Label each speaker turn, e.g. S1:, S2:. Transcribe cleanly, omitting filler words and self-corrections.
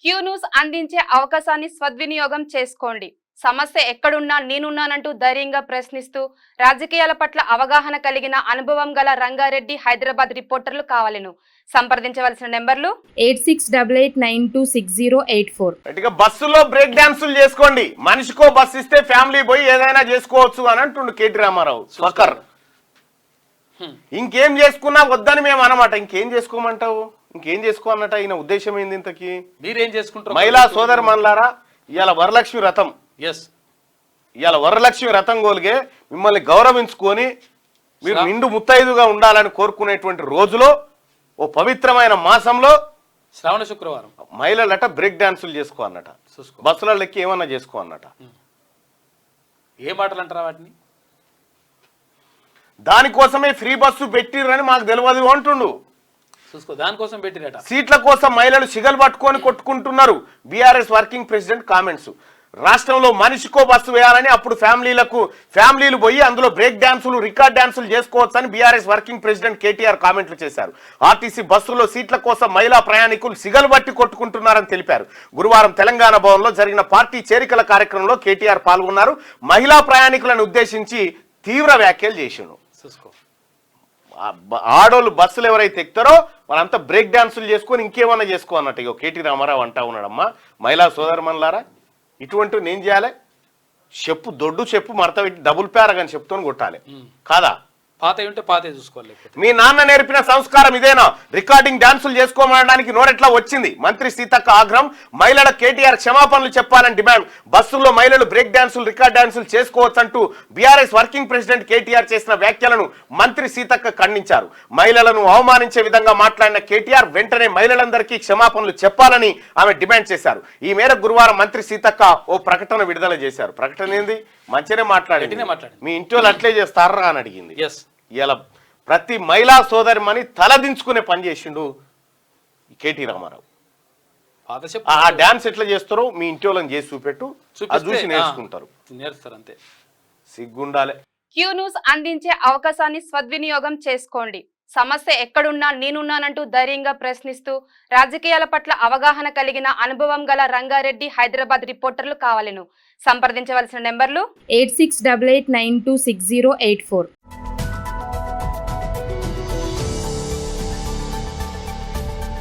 S1: Q news అందించే అవకాశాన్ని సద్వినియోగం చేసుకోండి. సమస్య ఎక్కడున్నా నేనున్నానంటూ ధైర్యంగా ప్రశ్నిస్తూ రాజకీయాల పట్ల అవగాహన కలిగిన అనుభవం గల రంగారెడ్డి హైదరాబాద్ రిపోర్టర్లు కావాలను. సంప్రదించవలసిన నెంబర్లు
S2: 8688926084. బస్సులో బ్రేక్ డాన్సులు చేసుకోండి. మనిషికో బస్సు ఇస్తే ఫ్యామిలీ పోయి ఏదైనా చేసుకోవచ్చు అని అంటుండు కేటీ రామారావు. స్వకర్ ఇంకేం చేసుకున్నా వద్దని మేము అనమాట. ఇంకేం చేసుకోమంటావు? ఇంకేం చేసుకోమన్నట ఈయన ఉద్దేశం ఏంది? ఇంతకి
S3: మీరేం చేసుకుంటారు?
S2: మహిళా సోదరు మన్లారా, ఇవాళ వరలక్ష్మి రథం, ఇవాళ వరలక్ష్మి రథం గోలిగే మిమ్మల్ని గౌరవించుకొని మీరు నిండు ముత్తైదుగా ఉండాలని కోరుకునేటువంటి రోజులో, ఓ పవిత్రమైన మాసంలో
S3: శ్రావణ శుక్రవారం
S2: మహిళలట బ్రేక్ డాన్సులు చేసుకో అన్నట, బస్సులలో ఎక్కి ఏమన్నా చేసుకో అన్నట.
S3: ఏ మాటలు అంటారా వాటిని?
S2: దానికోసమే ఫ్రీ బస్సు పెట్టిరని మాకు తెలియదు అంటుండు.
S3: దానికోసం పెట్టిరట.
S2: సీట్ల కోసం మహిళలు సిగలు పట్టుకొని కొట్టుకుంటున్నారు. BRS working president comments. రాష్ట్రంలో మనిషికో బస్సు వేయాలని, అప్పుడు ఫ్యామిలీలు పోయి అందులో బ్రేక్ డాన్సులు, రికార్డ్ డాన్సులు చేసుకోవచ్చని బీఆర్ఎస్ వర్కింగ్ ప్రెసిడెంట్ కేటీఆర్ కామెంట్లు చేశారు. ఆర్టీసీ బస్సులో సీట్ల కోసం మహిళా ప్రయాణికులు సిగలు బట్టి కొట్టుకుంటున్నారని తెలిపారు. గురువారం తెలంగాణ భవన్లో జరిగిన పార్టీ చేరికల కార్యక్రమంలో కేటీఆర్ పాల్గొన్నారు. మహిళా ప్రయాణికులను ఉద్దేశించి తీవ్ర వ్యాఖ్యలు చేసిండు. ఆడోళ్ళు బస్సులు ఎవరైతే ఎక్కుతారో వాళ్ళంతా బ్రేక్ డాన్సులు చేసుకొని ఇంకేమన్నా చేసుకో అన్నట్టు ఇగో కేటీ రామారావు అంటా ఉన్నాడమ్మా. మహిళా సోదరమన్లారా, ఇటువంటివి నేను చేయాలి? దొడ్డు చెప్పు మడత పెట్టి డబుల్ ప్యారగని చెప్తూనే కొట్టాలి కాదా?
S3: పాత ఉంటే పాతే చూసుకోవాలి.
S2: మీ నాన్న నేర్పిన సంస్కారం ఇదేనా? రికార్డింగ్ డాన్సులు చేసుకోమనడానికి నోరెట్లా వచ్చింది? మంత్రి సీతక్క ఆగ్రహం. మహిళల కేటీఆర్ క్షమాపణలు చెప్పాలని డిమాండ్. బస్సుల్లో మహిళలు బ్రేక్ డాన్సులు, రికార్డ్ డాన్సులు చేసుకోవచ్చంటూ బీఆర్ఎస్ వర్కింగ్ ప్రెసిడెంట్ కేటీఆర్ చేసిన వ్యాఖ్యలను మంత్రి సీతక్క ఖండించారు. మహిళలను అవమానించే విధంగా మాట్లాడిన కేటీఆర్ వెంటనే మహిళలందరికీ క్షమాపణలు చెప్పాలని ఆమె డిమాండ్ చేశారు. ఈ మేరకు గురువారం మంత్రి సీతక్క ఓ ప్రకటన విడుదల చేశారు. ప్రకటన ఏంది? మంచిగానే మాట్లాడింది. మీ ఇంటి వాళ్ళు అట్లే చేస్తారా అని అడిగింది. ఇలా ప్రతి మహిళా సోదరిమని తలదించుకునే పని చేసిండు కేటీ రామారావు. ఆ డాన్స్ ఎట్లా చేస్తారో మీ ఇంటి వాళ్ళని చేసి చూపెట్టు, అది చూసి నేర్చుకుంటారు.
S3: అంతే.
S2: సిగ్గుండాలే.
S1: క్యూ న్యూస్ అందించే అవకాశాన్ని సద్వినియోగం చేసుకోండి. సమస్య ఎక్కడున్నా నేనున్నానంటూ ధైర్యంగా ప్రశ్నిస్తూ రాజకీయాల పట్ల అవగాహన కలిగిన అనుభవం గల రంగారెడ్డి హైదరాబాద్ రిపోర్టర్లు కావాలను. సంప్రదించవలసిన నెంబర్లు
S4: 8688926084.